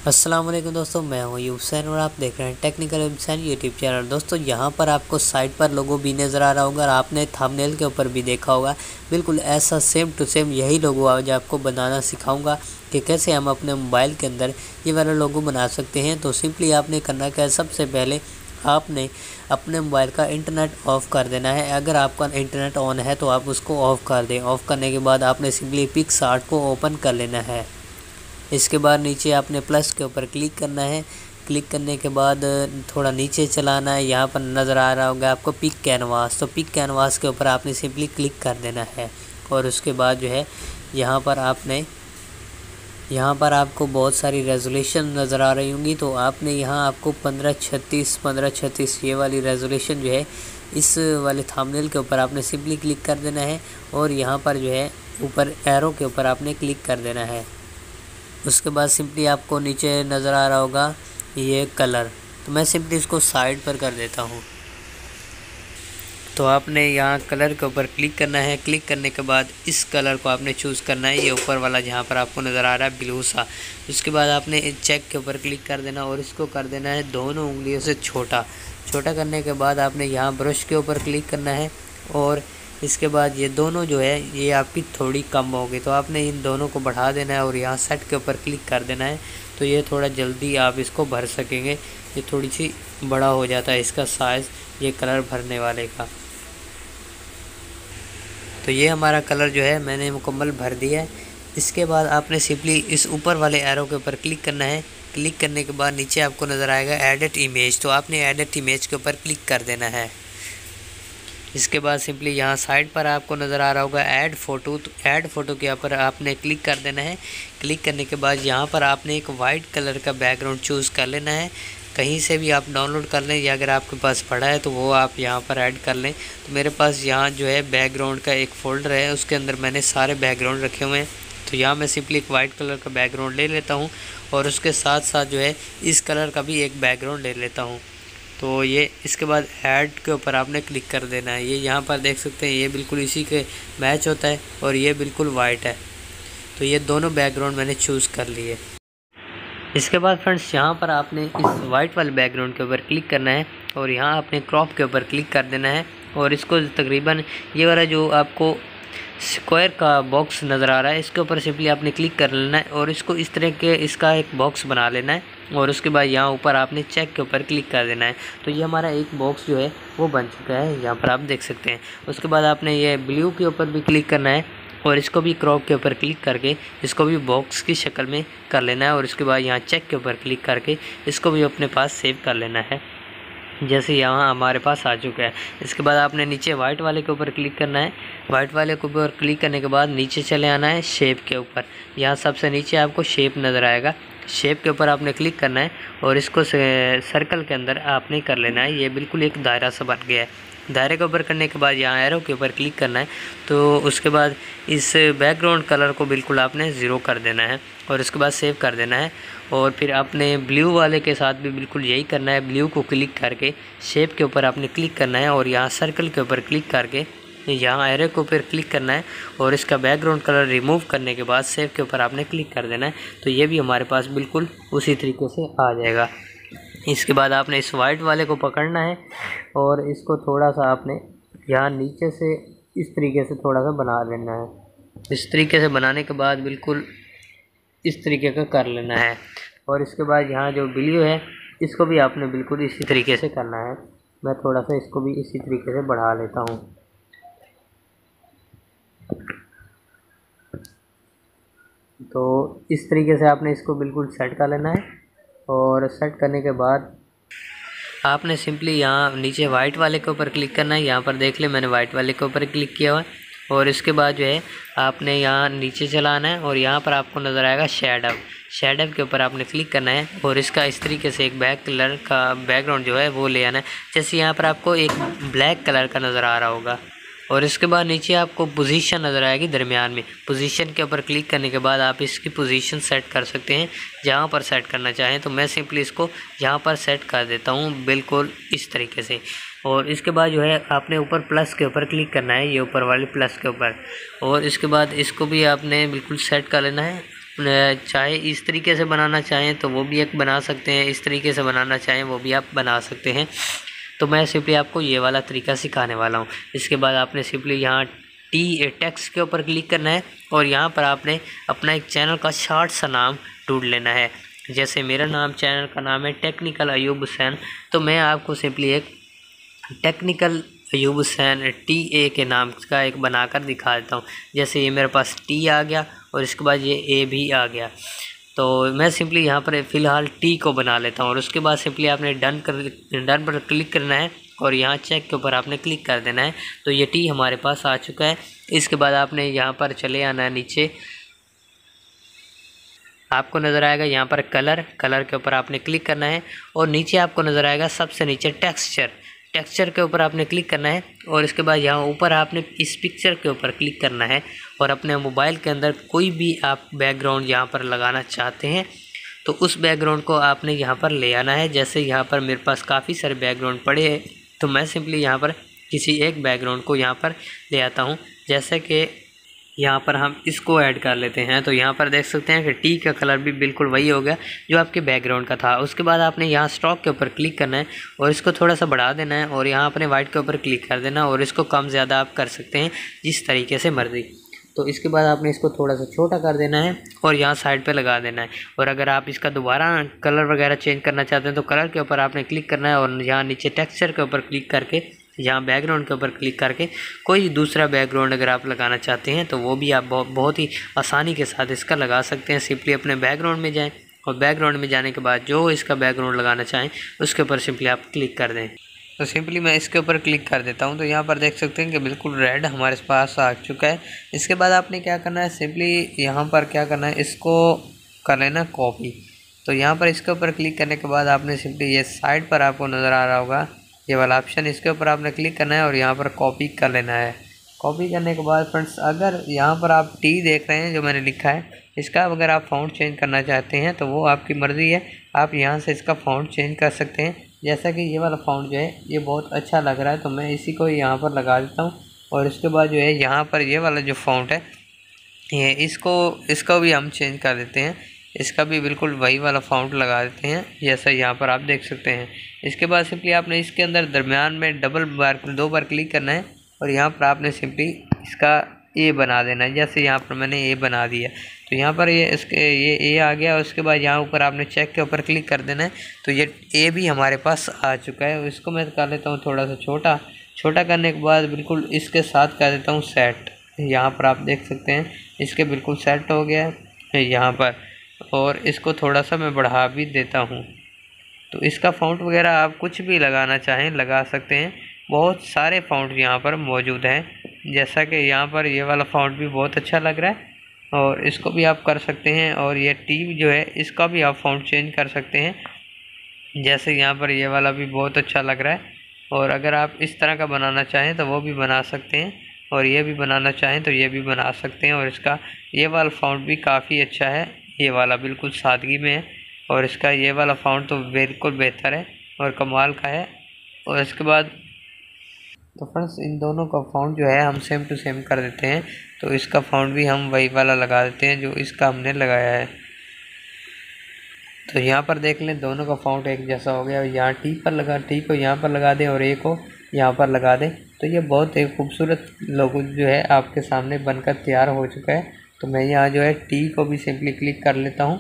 अस्सलाम वालेकुम दोस्तों, मैं हूं यूबसैन और आप देख रहे हैं टेक्निकल यूबसैन यूट्यूब चैनल। दोस्तों यहां पर आपको साइड पर लोगो भी नज़र आ रहा होगा और आपने थंबनेल के ऊपर भी देखा होगा। बिल्कुल ऐसा सेम टू सेम यही लोगो आज आपको बनाना सिखाऊंगा कि कैसे हम अपने मोबाइल के अंदर ये वाला लोगो बना सकते हैं। तो सिंपली आपने करना क्या है, सबसे पहले आपने अपने मोबाइल का इंटरनेट ऑफ़ कर देना है। अगर आपका इंटरनेट ऑन है तो आप उसको ऑफ़ कर दें। ऑफ़ करने के बाद आपने सिंपली पिक्सआर्ट को ओपन कर लेना है। इसके बाद नीचे आपने प्लस के ऊपर क्लिक करना है। क्लिक करने के बाद थोड़ा नीचे चलाना है। यहाँ पर नज़र आ रहा होगा आपको पिक कैनवास, तो पिक कैनवास के ऊपर आपने सिंपली क्लिक कर देना है। और उसके बाद जो है यहाँ पर आपको बहुत सारी रेजोल्यूशन नज़र आ रही होंगी। तो आपने यहाँ आपको 1536 ये वाली रेजोल्यूशन जो है इस वाले थंबनेल के ऊपर आपने सिंपली क्लिक कर देना है। और यहाँ पर जो है ऊपर एरो के ऊपर आपने क्लिक कर देना है। उसके बाद सिंपली आपको नीचे नज़र आ रहा होगा ये कलर, तो मैं सिंपली इसको साइड पर कर देता हूँ। तो आपने यहाँ कलर के ऊपर क्लिक करना है। क्लिक करने के बाद इस कलर को आपने चूज़ करना है, ये ऊपर वाला जहाँ पर आपको नज़र आ रहा है ब्लू सा। उसके बाद आपने चेक के ऊपर क्लिक कर देना और इसको कर देना है दोनों उंगलियों से छोटा। छोटा करने के बाद आपने यहाँ ब्रश के ऊपर क्लिक करना है और इसके बाद ये दोनों जो है ये आपकी थोड़ी कम होगी, तो आपने इन दोनों को बढ़ा देना है और यहाँ सेट के ऊपर क्लिक कर देना है। तो ये थोड़ा जल्दी आप इसको भर सकेंगे। ये थोड़ी सी बड़ा हो जाता है इसका साइज़, ये कलर भरने वाले का। तो ये हमारा कलर जो है मैंने मुकम्मल भर दिया है। इसके बाद आपने सिंपली इस ऊपर वाले एरो के ऊपर क्लिक करना है। क्लिक करने के बाद नीचे आपको नज़र आएगा एडिट इमेज, तो आपने एडिट इमेज के ऊपर क्लिक कर देना है। इसके बाद सिंपली यहाँ साइड पर आपको नज़र आ रहा होगा ऐड फ़ोटो, तो ऐड फ़ोटो के ऊपर आपने क्लिक कर देना है। क्लिक करने के बाद यहाँ पर आपने एक वाइट कलर का बैकग्राउंड चूज़ कर लेना है। कहीं से भी आप डाउनलोड कर लें या अगर आपके पास पड़ा है तो वो आप यहाँ पर ऐड कर लें। तो मेरे पास यहाँ जो है बैकग्राउंड का एक फ़ोल्डर है, उसके अंदर मैंने सारे बैकग्राउंड रखे हुए हैं। तो यहाँ मैं सिंपली एक वाइट कलर का बैकग्राउंड ले लेता हूँ और उसके साथ साथ जो है इस कलर का भी एक बैकग्राउंड ले लेता हूँ। तो ये इसके बाद ऐड के ऊपर आपने क्लिक कर देना है। ये यहाँ पर देख सकते हैं ये बिल्कुल इसी के मैच होता है और ये बिल्कुल वाइट है। तो ये दोनों बैकग्राउंड मैंने चूज़ कर लिए। इसके बाद फ्रेंड्स यहाँ पर आपने इस वाइट वाले बैकग्राउंड के ऊपर क्लिक करना है और यहाँ आपने क्रॉप के ऊपर क्लिक कर देना है। और इसको तकरीबन ये वाला जो आपको स्क्वायर का बॉक्स नज़र आ रहा है इसके ऊपर सिंपली आपने क्लिक कर लेना है और इसको इस तरह के इसका एक बॉक्स बना लेना है। और उसके बाद यहाँ ऊपर आपने चेक के ऊपर क्लिक कर देना है। तो ये हमारा एक बॉक्स जो है वो बन चुका है, यहाँ पर आप देख सकते हैं। उसके बाद आपने ये ब्लू के ऊपर भी क्लिक करना है और इसको भी क्रॉप के ऊपर क्लिक करके इसको भी बॉक्स की शक्ल में कर लेना है। और उसके बाद यहाँ चेक के ऊपर क्लिक करके इसको भी अपने पास सेव कर लेना है, जैसे यहाँ हमारे पास आ चुका है। इसके बाद आपने नीचे वाइट वाले के ऊपर क्लिक करना है। वाइट वाले के ऊपर क्लिक करने के बाद नीचे चले आना है शेप के ऊपर। यहाँ सबसे नीचे आपको शेप नज़र आएगा, शेप के ऊपर आपने क्लिक करना है और इसको सर्कल के अंदर आपने कर लेना है। ये बिल्कुल एक दायरा सा बन गया है। दायरे के ऊपर करने के बाद यहाँ एरो के ऊपर क्लिक करना है। तो उसके बाद इस बैकग्राउंड कलर को बिल्कुल आपने ज़ीरो कर देना है और उसके बाद सेव कर देना है। और फिर आपने ब्लू वाले के साथ भी बिल्कुल यही करना है। ब्लू को क्लिक करके शेप के ऊपर आपने क्लिक करना है और यहाँ सर्कल के ऊपर क्लिक करके यहाँ एरो के ऊपर क्लिक करना है और इसका बैकग्राउंड कलर रिमूव करने के बाद सेव के ऊपर आपने क्लिक कर देना है। तो ये भी हमारे पास बिल्कुल उसी तरीके से आ जाएगा। इसके बाद आपने इस वाइट वाले को पकड़ना है और इसको थोड़ा सा आपने यहाँ नीचे से इस तरीके से थोड़ा सा बना लेना है। इस तरीके से बनाने के बाद बिल्कुल इस तरीके का कर लेना है। और इसके बाद यहाँ जो ब्लू है इसको भी आपने बिल्कुल इसी तरीके से करना है। मैं थोड़ा सा इसको भी इसी तरीके से बढ़ा लेता हूँ। तो इस तरीके से आपने इसको बिल्कुल सेट कर लेना है। और सेट करने के बाद आपने सिंपली यहाँ नीचे वाइट वाले के ऊपर क्लिक करना है। यहाँ पर देख ले मैंने वाइट वाले के ऊपर क्लिक किया हुआ है। और इसके बाद जो है आपने यहाँ नीचे चलाना है और यहाँ पर आपको नज़र आएगा शेडो। शेडो के ऊपर आपने क्लिक करना है और इसका इस तरीके से एक बैक कलर का बैकग्राउंड जो है वो ले आना है। जैसे यहाँ पर आपको एक ब्लैक कलर का नज़र आ रहा होगा। और इसके बाद नीचे आपको पोजीशन नज़र आएगी दरमियान में। पोजीशन के ऊपर क्लिक करने के बाद आप इसकी पोजीशन सेट कर सकते हैं जहाँ पर सेट करना चाहें। तो मैं सिंपली इसको यहाँ पर सेट कर देता हूँ बिल्कुल इस तरीके से। और इसके बाद जो है आपने ऊपर प्लस के ऊपर क्लिक करना है, ये ऊपर वाले प्लस के ऊपर। और इसके बाद इसको भी आपने बिल्कुल सेट कर लेना है। चाहे इस तरीके से बनाना चाहें तो वो भी एक बना सकते हैं, इस तरीके से बनाना चाहें वो भी आप बना सकते हैं। तो मैं सिंपली आपको ये वाला तरीका सिखाने वाला हूँ। इसके बाद आपने सिंपली यहाँ टेक्स्ट के ऊपर क्लिक करना है और यहाँ पर आपने अपना एक चैनल का शॉर्ट सा नाम ढूंढ लेना है। जैसे मेरा नाम चैनल का नाम है टेक्निकल अयूब हुसैन, तो मैं आपको सिंपली एक टेक्निकल अयूब हुसैन TA के नाम का एक बनाकर दिखा देता हूँ। जैसे ये मेरे पास T आ गया और इसके बाद ये A भी आ गया, तो मैं सिंपली यहाँ पर फ़िलहाल T को बना लेता हूँ और उसके बाद सिंपली आपने डन पर क्लिक करना है और यहाँ चेक के ऊपर आपने क्लिक कर देना है। तो ये T हमारे पास आ चुका है। इसके बाद आपने यहाँ पर चले आना है नीचे, आपको नज़र आएगा यहाँ पर कलर के ऊपर आपने क्लिक करना है और नीचे आपको नज़र आएगा सबसे नीचे टेक्सचर के ऊपर आपने क्लिक करना है और इसके बाद यहाँ ऊपर आपने इस पिक्चर के ऊपर क्लिक करना है और अपने मोबाइल के अंदर कोई भी आप बैकग्राउंड यहाँ पर लगाना चाहते हैं तो उस बैकग्राउंड को आपने यहाँ पर ले आना है। जैसे यहाँ पर मेरे पास काफ़ी सारे बैकग्राउंड पड़े हैं तो मैं सिंपली यहाँ पर किसी एक बैकग्राउंड को यहाँ पर ले आता हूँ। जैसे कि यहाँ पर हम इसको ऐड कर लेते हैं, तो यहाँ पर देख सकते हैं कि T का कलर भी बिल्कुल वही हो गया जो आपके बैकग्राउंड का था। उसके बाद आपने यहाँ स्टॉक के ऊपर क्लिक करना है और इसको थोड़ा सा बढ़ा देना है और यहाँ अपने वाइट के ऊपर क्लिक कर देना और इसको कम ज़्यादा आप कर सकते हैं जिस तरीके से मर्ज़ी। तो इसके बाद आपने इसको थोड़ा सा छोटा कर देना है और यहाँ साइड पे लगा देना है। और अगर आप इसका दोबारा कलर वगैरह चेंज करना चाहते हैं तो कलर के ऊपर आपने क्लिक करना है और यहाँ नीचे टेक्सचर के ऊपर क्लिक करके यहाँ बैकग्राउंड के ऊपर क्लिक करके कोई दूसरा बैकग्राउंड अगर आप लगाना चाहते हैं तो वो भी आप बहुत ही आसानी के साथ इसका लगा सकते हैं। सिंपली अपने बैकग्राउंड में जाएं और बैकग्राउंड में जाने के बाद जो इसका बैकग्राउंड लगाना चाहें उसके ऊपर सिंपली आप क्लिक कर दें। तो सिंपली मैं इसके ऊपर क्लिक कर देता हूं तो यहाँ पर देख सकते हैं कि बिल्कुल रेड हमारे पास आ चुका है। इसके बाद आपने क्या करना है, सिंपली यहाँ पर क्या करना है, इसको कर लेना कॉपी। तो यहाँ पर इसके ऊपर क्लिक करने के बाद आपने सिंपली ये साइड पर आपको नज़र आ रहा होगा ये वाला ऑप्शन, इसके ऊपर आपने क्लिक करना है और यहाँ पर कॉपी कर लेना है। कॉपी करने के बाद फ्रेंड्स अगर यहाँ पर आप T देख रहे हैं जो मैंने लिखा है, इसका अगर आप फ़ॉन्ट चेंज करना चाहते हैं तो वो आपकी मर्ज़ी है, आप यहाँ से इसका फ़ॉन्ट चेंज कर सकते हैं। जैसा कि ये वाला फ़ॉन्ट जो है ये बहुत अच्छा लग रहा है तो मैं इसी को यहाँ पर लगा देता हूँ। और इसके बाद जो है यहाँ पर ये वाला जो फ़ॉन्ट है ये इसको भी हम चेंज कर देते हैं, इसका भी बिल्कुल वही वाला फ़ॉन्ट लगा देते हैं जैसा यहाँ पर आप देख सकते हैं। इसके बाद सिंपली आपने इसके अंदर दरमियान में दो बार क्लिक करना है और यहाँ पर आपने सिंपली इसका A बना देना है। जैसे यहाँ पर मैंने A बना दिया तो यहाँ पर ये A आ गया। उसके बाद यहाँ ऊपर आपने चेक के ऊपर क्लिक कर देना है तो ये A भी हमारे पास आ चुका है। इसको मैं कर लेता हूँ थोड़ा सा छोटा करने के बाद बिल्कुल इसके साथ कर देता हूँ सेट। यहाँ पर आप देख सकते हैं इसके बिल्कुल सेट हो गया है यहाँ पर, और इसको थोड़ा सा मैं बढ़ा भी देता हूँ। तो इसका फ़ॉन्ट वगैरह आप कुछ भी लगाना चाहें लगा सकते हैं, बहुत सारे फ़ॉन्ट यहाँ पर मौजूद हैं। जैसा कि यहाँ पर ये वाला फ़ॉन्ट भी बहुत अच्छा लग रहा है और इसको भी आप कर सकते हैं। और ये T जो है इसका भी आप फ़ॉन्ट चेंज कर सकते हैं, जैसे यहाँ पर ये वाला भी बहुत अच्छा लग रहा है। और अगर आप इस तरह का बनाना चाहें तो वो भी बना सकते हैं और ये भी बनाना चाहें तो ये भी बना सकते हैं। और इसका ये वाला फ़ॉन्ट भी काफ़ी अच्छा है, ये वाला बिल्कुल सादगी में है और इसका ये वाला फ़ॉन्ट तो बिल्कुल बेहतर है और कमाल का है। और इसके बाद तो फ्रेंड्स इन दोनों का फ़ॉन्ट जो है हम सेम टू सेम कर देते हैं, तो इसका फ़ॉन्ट भी हम वही वाला लगा देते हैं जो इसका हमने लगाया है। तो यहाँ पर देख लें दोनों का फ़ॉन्ट एक जैसा हो गया। यहाँ T को यहाँ पर लगा दें और A को यहाँ पर लगा दें तो ये बहुत एक खूबसूरत लोगो जो है आपके सामने बनकर तैयार हो चुका है। तो मैं यहाँ जो है T को भी सिंपली क्लिक कर लेता हूँ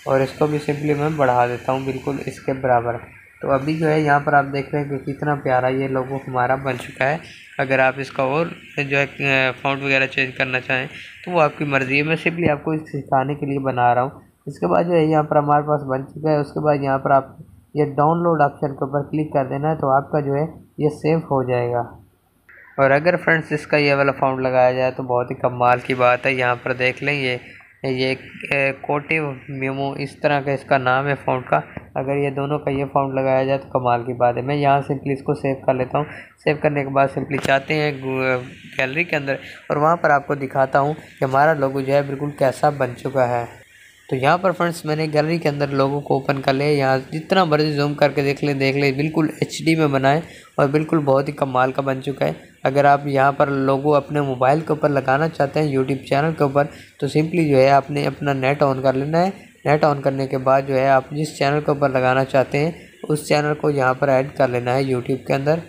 और इसको भी सिंपली मैं बढ़ा देता हूँ बिल्कुल इसके बराबर। तो अभी जो है यहाँ पर आप देख रहे हैं कि कितना प्यारा ये लोगो हमारा बन चुका है। अगर आप इसका और जो है फ़ॉन्ट वगैरह चेंज करना चाहें तो वो आपकी मर्ज़ी है, मैं सिंपली आपको सिखाने के लिए बना रहा हूँ। इसके बाद जो है यहाँ पर हमारे पास बन चुका है। उसके बाद यहाँ पर आप ये डाउनलोड ऑप्शन के ऊपर क्लिक कर देना है तो आपका जो है ये सेव हो जाएगा। और अगर फ्रेंड्स इसका ये वाला फ़ॉन्ट लगाया जाए तो बहुत ही कमाल की बात है। यहाँ पर देख लें ये कोटिव मेमो इस तरह का इसका नाम है फ़ॉन्ट का। अगर ये दोनों का ये फ़ॉन्ट लगाया जाए तो कमाल की बात है। मैं यहाँ सिंपली इसको सेव कर लेता हूँ। सेव करने के बाद सिंपली चाहते हैं गैलरी के अंदर और वहाँ पर आपको दिखाता हूँ कि हमारा लोगो जो है बिल्कुल कैसा बन चुका है। तो यहाँ पर फ्रेंड्स मैंने गैलरी के अंदर लोगों को ओपन कर लिया। यहाँ जितना मर्जी जूम करके देख ले बिल्कुल HD में बनाए और बिल्कुल बहुत ही कमाल का बन चुका है। अगर आप यहाँ पर लोगो अपने मोबाइल के ऊपर लगाना चाहते हैं यूट्यूब चैनल के ऊपर, तो सिंपली जो है आपने अपना नेट ऑन कर लेना है। नेट ऑन करने के बाद जो है आप जिस चैनल के ऊपर लगाना चाहते हैं उस चैनल को यहाँ पर ऐड कर लेना है यूट्यूब के अंदर।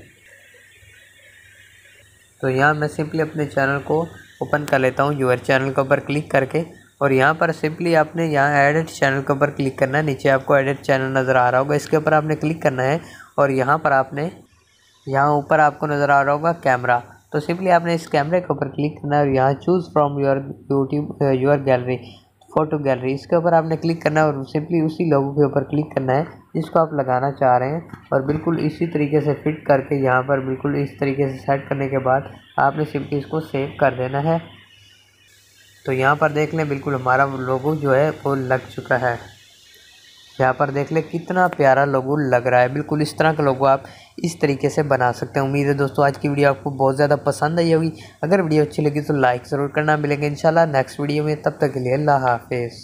तो यहाँ मैं सिंपली अपने चैनल को ओपन कर लेता हूँ यूर चैनल के ऊपर क्लिक करके, और यहाँ पर सिंपली आपने यहाँ एडिट चैनल के ऊपर क्लिक करना है। नीचे आपको एडिट चैनल नज़र आ रहा होगा, इसके ऊपर आपने क्लिक करना है और यहाँ पर आपने यहाँ ऊपर आपको नज़र आ रहा होगा कैमरा, तो सिंपली आपने इस कैमरे के ऊपर क्लिक करना है और यहाँ choose from your gallery photo gallery, इसके ऊपर आपने क्लिक करना है और सिंपली उसी लोगो के ऊपर क्लिक करना है जिसको आप लगाना चाह रहे हैं, और बिल्कुल इसी तरीके से फिट करके यहाँ पर बिल्कुल इस तरीके से सेट करने के बाद आपने सिंपली इसको सेव कर देना है। तो यहाँ पर देख लें बिल्कुल हमारा लोगो जो है वो लग चुका है। यहाँ पर देख लें कितना प्यारा लोगो लग रहा है। बिल्कुल इस तरह का लोगो आप इस तरीके से बना सकते हैं। उम्मीद है दोस्तों आज की वीडियो आपको बहुत ज़्यादा पसंद आई होगी। अगर वीडियो अच्छी लगी तो लाइक ज़रूर करना। मिलेंगे इंशाल्लाह नेक्स्ट वीडियो में, तब तक के लिए अल्लाह हाफिज़।